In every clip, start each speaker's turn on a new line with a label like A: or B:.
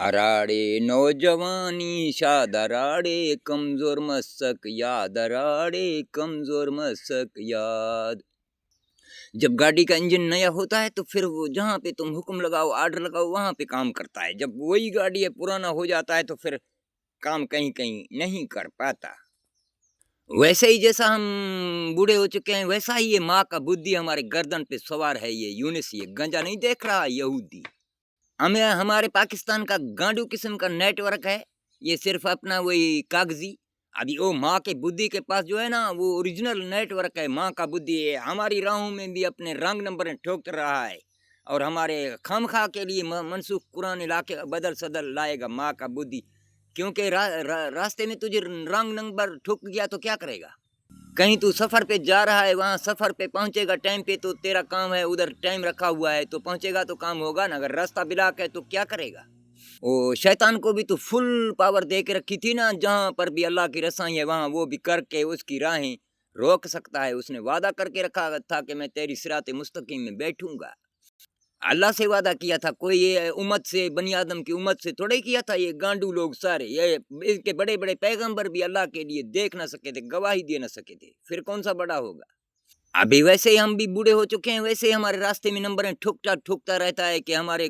A: अराड़े नौजवानी शाद अराड़े कमजोर मसक याद, अराड़े कमजोर मसक याद। जब गाड़ी का इंजन नया होता है तो फिर वो जहाँ पे तुम हुक्म लगाओ, आर्डर लगाओ, वहां पे काम करता है। जब वही गाड़ी है पुराना हो जाता है तो फिर काम कहीं कहीं नहीं कर पाता। वैसे ही जैसा हम बूढ़े हो चुके हैं, वैसा ही ये माँ का बुद्धि हमारे गर्दन पे सवार है। ये यूनिस, ये गंजा नहीं देख रहा यहूदी। हमें हमारे पाकिस्तान का गांडू किस्म का नेटवर्क है। ये सिर्फ अपना वही कागजी। अभी वो माँ के बुद्धि के पास जो है ना, वो ओरिजिनल नेटवर्क है। माँ का बुद्धि है, हमारी राहों में भी अपने रंग नंबर ठोक रहा है और हमारे खामखा के लिए मनसूख कुरान इलाके बदल सदल लाएगा माँ का बुद्धि। क्योंकि रास्ते में तुझे रंग नंबर ठुक गया तो क्या करेगा। कहीं तू सफर पे जा रहा है, वहां सफर पे पहुंचेगा टाइम पे तो तेरा काम है, उधर टाइम रखा हुआ है तो पहुंचेगा तो काम होगा ना। अगर रास्ता ब्लॉक है तो क्या करेगा। वो शैतान को भी तो फुल पावर दे के रखी थी ना, जहां पर भी अल्लाह की रसाई है वहां वो भी करके उसकी राहें रोक सकता है। उसने वादा करके रखा था कि मैं तेरी सिराते मुस्तकीम में बैठूंगा। अल्लाह से वादा किया था, कोई ये उम्मत से, बनी आदम की उम्मत से थोड़े किया था। ये गांडू लोग सारे, ये इसके बड़े बड़े पैगंबर भी अल्लाह के लिए देख ना सके थे, गवाही दे ना सके थे, फिर कौन सा बड़ा होगा। अभी वैसे ही हम भी बूढ़े हो चुके हैं, वैसे ही हमारे रास्ते में नंबर ठुकता ठुकता रहता है कि हमारे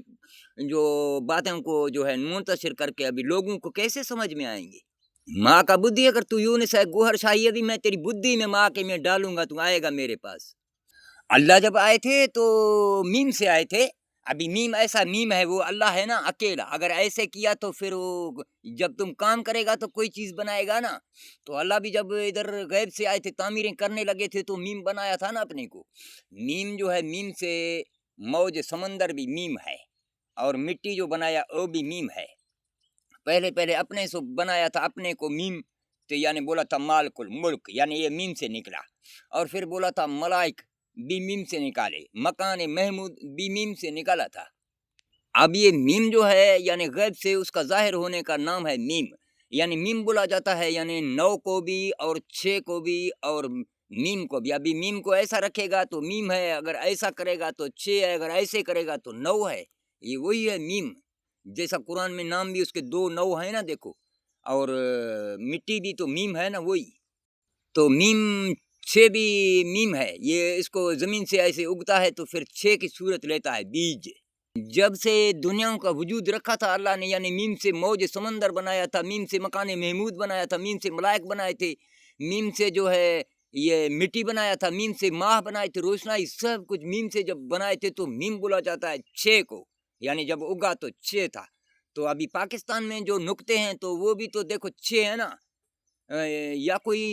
A: जो बातों को जो है मुंतशिर करके अभी लोगों को कैसे समझ में आएंगे। माँ का बुद्धि, अगर तू यूनुस है गुहर शाही, अभी मैं तेरी बुद्धि में माँ के में डालूंगा, तू आएगा मेरे पास। अल्लाह जब आए थे तो मीम से आए थे। अभी मीम ऐसा मीम है, वो अल्लाह है ना अकेला। अगर ऐसे किया तो फिर वो जब तुम काम करेगा तो कोई चीज बनाएगा ना। तो अल्लाह भी जब इधर गैब से आए थे, तामीरें करने लगे थे, तो मीम बनाया था ना अपने को। मीम जो है, मीम से मौज समंदर भी मीम है, और मिट्टी जो बनाया वो भी मीम है। पहले पहले अपने से बनाया था अपने को मीम, तो यानी बोला था मालकुल मुल्क, यानी ये मीम से निकला। और फिर बोला था मलाइक भी मीम से निकाले, मकान महमूद भी मीम से निकाला था। अब ये मीम जो है यानी गैब से उसका जाहिर होने का नाम है मीम। यानी मीम बोला जाता है, यानी 9 को भी और 6 को भी और मीम को भी। अभी मीम को ऐसा रखेगा तो मीम है, अगर ऐसा करेगा तो 6 है, अगर ऐसे करेगा तो 9 है। ये वही है मीम। जैसा कुरान में नाम भी उसके 2 9 है ना, देखो। और मिट्टी भी तो मीम है ना, वही। तो मीम 6 भी मीम है। ये इसको जमीन से ऐसे उगता है तो फिर 6 की सूरत लेता है, बीज। जब से दुनियाओं का वजूद रखा था अल्लाह ने, यानी मीम से मौज समंदर बनाया था, मीम से मकान महमूद बनाया था, मीम से मलाइक बनाए थे, मीम से जो है ये मिट्टी बनाया था, मीम से माह बनाए थे, रोशनाई, सब कुछ मीम से जब बनाए थे तो मीम बोला जाता है 6 को। यानी जब उगा तो 6 था। तो अभी पाकिस्तान में जो नुक्ते हैं तो वो भी तो देखो 6 है ना। या कोई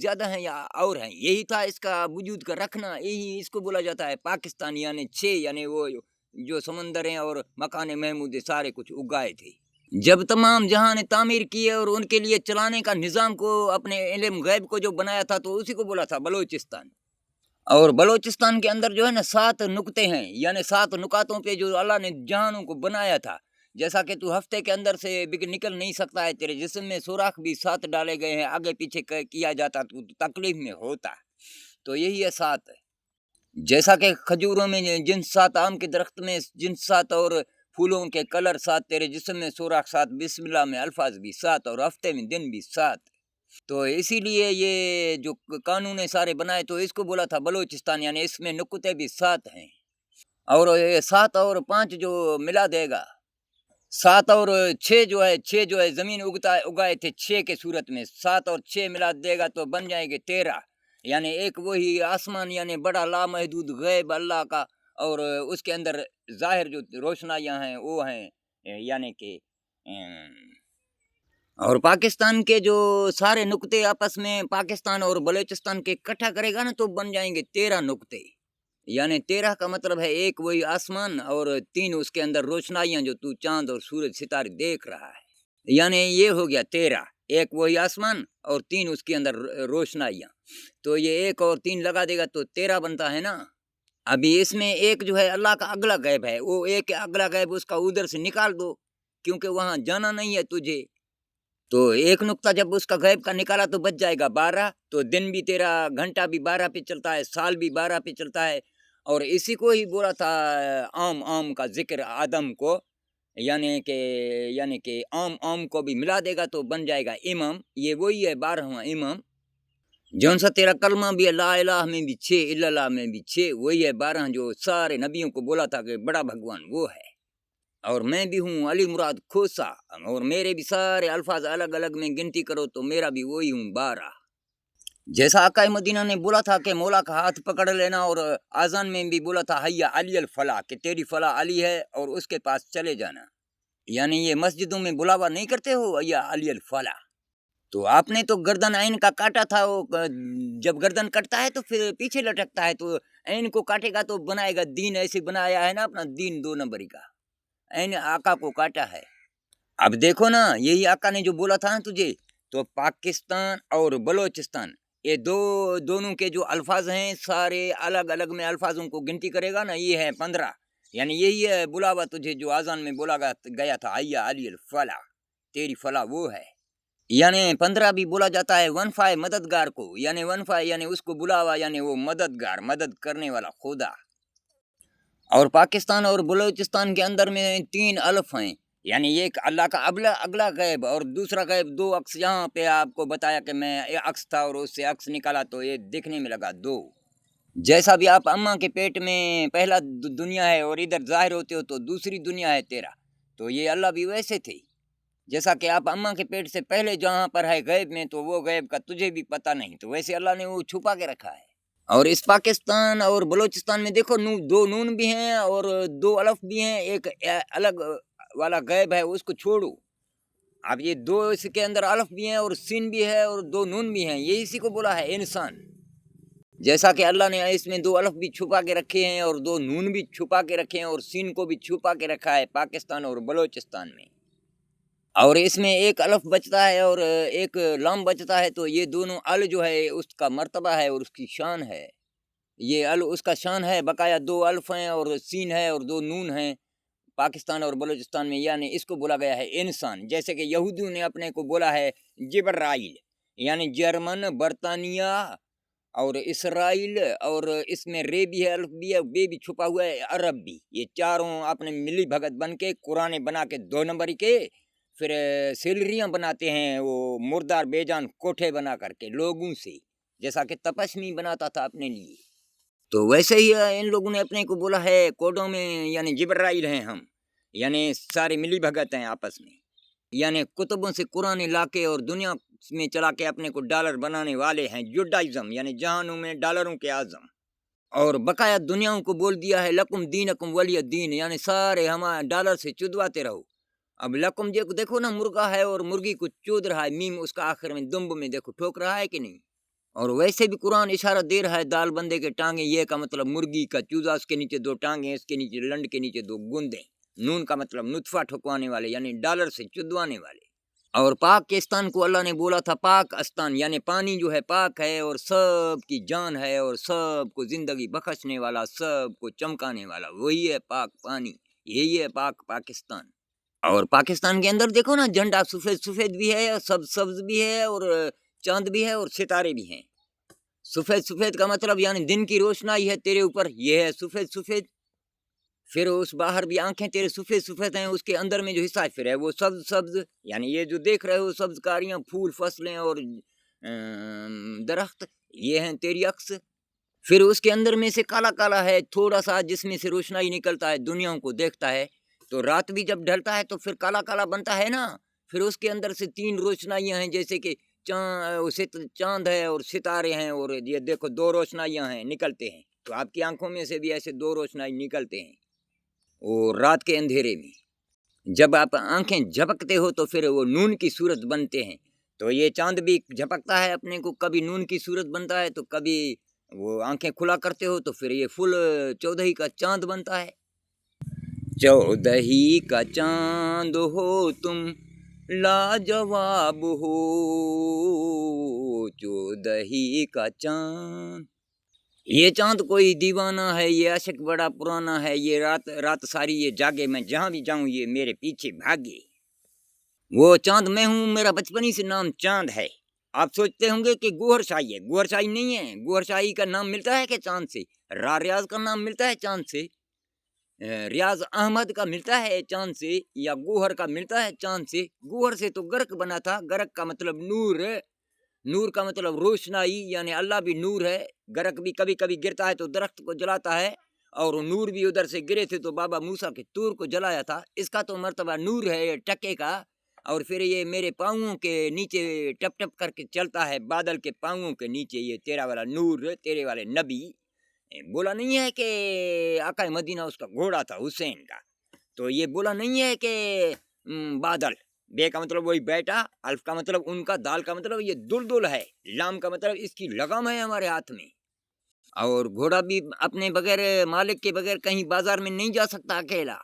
A: ज्यादा है या और है, यही था इसका वजूद का रखना, यही इसको बोला जाता है पाकिस्तान। यानी 6, यानी वो जो समंदर हैं और मकान महमूद सारे कुछ उगाए थे। जब तमाम जहां ने तामीर किए और उनके लिए चलाने का निज़ाम को अपने इल्म गैब को जो बनाया था तो उसी को बोला था बलोचिस्तान। और बलोचिस्तान के अंदर जो है ना 7 नुक्ते हैं, यानी 7 नुकातों पे जो अल्लाह ने जहानों को बनाया था। जैसा कि तू हफ्ते के अंदर से निकल नहीं सकता है, तेरे जिस्म में सुराख भी 7 डाले गए हैं, आगे पीछे किया जाता तो तकलीफ में होता। तो यही है 7। जैसा कि खजूरों में जिन 7, आम के दरख्त में जिन 7, और फूलों के कलर 7, तेरे जिस्म में सुराख 7, बिस्मिल्लाह में अल्फाज भी 7, और हफ्ते में दिन भी 7। तो इसीलिए ये जो कानून सारे बनाए तो इसको बोला था बलोचिस्तान, यानी इसमें नुक्ते भी 7 हैं। और ये 7 और 5 जो मिला देगा, 7 और 6 जो है, 6 जो है जमीन उगाए थे 6 के सूरत में, 7 और 6 मिला देगा तो बन जाएंगे 13। यानी एक वही आसमान, यानी बड़ा लामहदूद गैब अल्लाह का, और उसके अंदर जाहिर जो रोशनाइयाँ हैं वो हैं, यानी कि और पाकिस्तान के जो सारे नुक्ते आपस में पाकिस्तान और बलूचिस्तान के इकट्ठा करेगा ना तो बन जाएंगे 13 नुक्ते। यानी 13 का मतलब है एक वही आसमान और 3 उसके अंदर रोशनाइयां जो तू चांद और सूरज सितारे देख रहा है। यानी ये हो गया 13, एक वही आसमान और 3 उसके अंदर रोशनाइयां। तो ये 1 और 3 लगा देगा तो 13 बनता है ना। अभी इसमें एक जो है अल्लाह का अगला गैब है, वो एक अगला गैब उसका उधर से निकाल दो, क्योंकि वहां जाना नहीं है तुझे। तो एक नुक्ता जब उसका गैब का निकाला तो बच जाएगा 12। तो दिन भी तेरा, घंटा भी 12 पे चलता है, साल भी 12 पे चलता है। और इसी को ही बोला था आम आम का जिक्र आदम को, यानी کہ आम को भी मिला देगा तो बन जाएगा इमाम। ये वही है 12वां इमाम। जौन सा तेरा कलमा भी है ला इलाह में भी 6, इल्लल्लाह में भी 6, वही है 12 जो सारे नबियों को बोला था कि बड़ा भगवान वो है। और मैं भी हूँ अली मुराद खोसा, और मेरे भी सारे अल्फाज अलग अलग में गिनती करो तो मेरा भी वही हूँ 12। जैसा आका मदीना ने बोला था कि मौला का हाथ पकड़ लेना, और आज़ान में भी बोला था हैया अली अल फला, कि तेरी फला अली है और उसके पास चले जाना। यानी ये मस्जिदों में बुलावा नहीं करते हो हैया अली अल फला। तो आपने तो गर्दन ऐन का काटा था, वो जब गर्दन कटता है तो फिर पीछे लटकता है, तो ऐन को काटेगा तो बनाएगा दीन। ऐसे बनाया है ना अपना दीन 2 नंबरी का, ऐन आका को काटा है। अब देखो ना, यही आका ने जो बोला था ना तुझे, तो पाकिस्तान और बलोचिस्तान ये दोनों के जो अल्फाज हैं सारे अलग अलग में अल्फाजों को गिनती करेगा ना, ये है 15। यानी यही है बुलावा तुझे जो आज़ान में बोला गया था हैया अली अल फला, तेरी फला वो है। यानी 15 भी बोला जाता है 15 मददगार को, यानी 15 यानी उसको बुलावा, यानी वो मददगार, मदद करने वाला खुदा। और पाकिस्तान और बलूचिस्तान के अंदर में 3 अल्फ हैं, यानी एक अल्लाह का अगला गैब और दूसरा गैब, 2 अक्स। यहाँ पे आपको बताया कि मैं एक अक्स था और उससे अक्स निकाला तो ये दिखने में लगा 2। जैसा भी आप अम्मा के पेट में पहला दुनिया है और इधर जाहिर होते हो तो दूसरी दुनिया है तेरा, तो ये अल्लाह भी वैसे थे। जैसा कि आप अम्मा के पेट से पहले जहाँ पर है गैब में, तो वो गैब का तुझे भी पता नहीं, तो वैसे अल्लाह ने वो छुपा के रखा है। और इस पाकिस्तान और बलूचिस्तान में देखो 2 नून भी हैं और 2 अल्फ भी हैं। एक अलग वाला गैब है, उसको छोड़ो। अब ये 2 इसके अंदर अल्फ भी हैं और सीन भी है और 2 नून भी हैं, ये इसी को बोला है इंसान। जैसा कि अल्लाह ने इसमें 2 अल्फ भी छुपा के रखे हैं और 2 नून भी छुपा के रखे हैं और सीन को भी छुपा के रखा है पाकिस्तान और बलूचिस्तान में। और इसमें एक अल्फ बचता है और एक लाम बचता है, तो ये दोनों अल जो है उसका मर्तबा है और उसकी शान है। ये अल उसका शान है, बकाया 2 अल्फ हैं और सीन है और 2 नून हैं पाकिस्तान और बलूचिस्तान में, यानी इसको बोला गया है इंसान। जैसे कि यहूदियों ने अपने को बोला है जिब्राइल, यानी जर्मन, बरतानिया और इसराइल, और इसमें रे भी है, अल्फ भी है, बे भी छुपा हुआ है, अरब भी। ये चारों अपने मिली भगत बन के कुरान बना के 2 नंबरी के फिर सैलरियाँ बनाते हैं, वो मुर्दार बेजान कोठे बना करके लोगों से, जैसा कि तपस्वी बनाता था अपने लिए। तो वैसे ही इन लोगों ने अपने को बोला है कोडों में, यानी जिब्राइल हैं हम, यानी सारे मिली भगत हैं आपस में, यानी कुतुबों से कुरान लाके और दुनिया में चला के अपने को डॉलर बनाने वाले हैं। जुडाइज्म यानी जहानों में डॉलरों के आजम। और बकाया दुनियाओं को बोल दिया है लकुम दीनकुम वलिय दीन, यानी सारे हमारे डॉलर से चुदवाते रहो। अब लकुम देखो ना, मुर्गा है और मुर्गी को चूद रहा है, मीम उसका आखिर में दुम्ब में देखो ठोक रहा है कि नहीं। और वैसे भी कुरान इशारा दे रहा है दाल बंदे के टांगे, ये का मतलब मुर्गी का चूजा, उसके नीचे 2 टांगे, इसके नीचे लंड के नीचे 2 गुंदे। नून का मतलब नुत्फा ठुकवाने वाले, यानी डॉलर से चुदवाने वाले। और पाकिस्तान को अल्लाह ने बोला था पाक अस्तान, यानी पानी जो है पाक है और सब की जान है और सब को जिंदगी बख्शने वाला, सब को चमकाने वाला, वही है पाक पानी, यही है पाक पाकिस्तान। और पाकिस्तान के अंदर देखो ना, झंडा सफेद सफेद भी है, सब्ज भी है और चांद भी है और सितारे भी हैं। सफेद सफेद का मतलब यानी दिन की रोशनाई है तेरे ऊपर, ये है सफेद सफेद। फिर उस बाहर भी आंखें तेरे सफेद सफेद हैं, उसके अंदर में जो हिस्सा फिर है वो सब्ज सब्ज, यानी ये जो देख रहे हो सब्ज कारियां, फूल, फसलें और दरख्त, ये हैं तेरी अक्स। फिर उसके अंदर में से काला काला है थोड़ा सा, जिसमें से रोशनाई निकलता है, दुनियाओं को देखता है। तो रात भी जब ढलता है तो फिर काला काला बनता है ना, फिर उसके अंदर से 3 रोशनाइयां हैं, जैसे कि चांद है और सितारे हैं, और ये देखो 2 रोशनाइयां हैं निकलते हैं। तो आपकी आंखों में से भी ऐसे 2 रोशनाई निकलते हैं और रात के अंधेरे में जब आप आंखें झपकते हो तो फिर वो नून की सूरत बनते हैं। तो ये चांद भी झपकता है अपने को, कभी नून की सूरत बनता है तो कभी वो आंखें खुला करते हो तो फिर ये फुल 14ही का चांद बनता है। 14ही का चांद हो तुम लाजवाब हो, 14ही का चांद। ये चांद कोई दीवाना है, ये आशिक बड़ा पुराना है, ये रात रात सारी ये जागे, मैं जहाँ भी जाऊं ये मेरे पीछे भागे। वो चांद मैं हूँ, मेरा बचपनी से नाम चांद है। आप सोचते होंगे कि गौहर शाही है, गौहर शाही नहीं है। गौहर शाही का नाम मिलता है कि चांद से, रारियाज का नाम मिलता है चांद से। ریاض احمد کا ملتا ہے چاند سے یا گوہر کا ملتا ہے چاند سے. گوہر سے تو گرک بنا تھا. گرک کا مطلب نور ہے. نور کا مطلب روشنائی، یعنی اللہ بھی نور ہے. گرک بھی کبھی کبھی گرتا ہے تو درخت کو جلاتا ہے، اور نور بھی ادھر سے گرے تھے تو بابا موسیٰ کے طور کو جلایا تھا. اس کا تو مرتبہ نور ہے یہ ٹکے کا. اور پھر یہ میرے پاؤں کے نیچے ٹپ ٹپ کر کے چلتا ہے، بادل کے پاؤں کے نیچے. یہ تیرا والا نور، تیرے والے نبی. بولا نہیں ہے کہ آقا مدینہ اس کا گھوڑا تھا حسین کا. تو یہ بولا نہیں ہے کہ بادل. بے کا مطلب وہی بیٹا، الف کا مطلب ان کا، دال کا مطلب یہ دلدل ہے، لام کا مطلب اس کی لگام ہے ہمارے ہاتھ میں. اور گھوڑا بھی اپنے بغیر، مالک کے بغیر کہیں بازار میں نہیں جا سکتا اکیلا.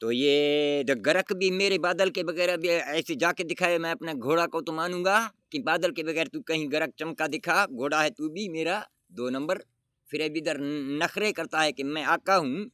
A: تو یہ گرک بھی میرے بادل کے بغیر ابھی ایسے جا کے دکھائے، میں اپنا گھوڑا کو تو مانوں گا کہ بادل کے بغیر تو کہیں گرک چمکا دکھا. گھوڑا ہے تو بھی میرا 2 نمبر. پھر ابھی ادھر نخرے کرتا ہے کہ میں آقا ہوں.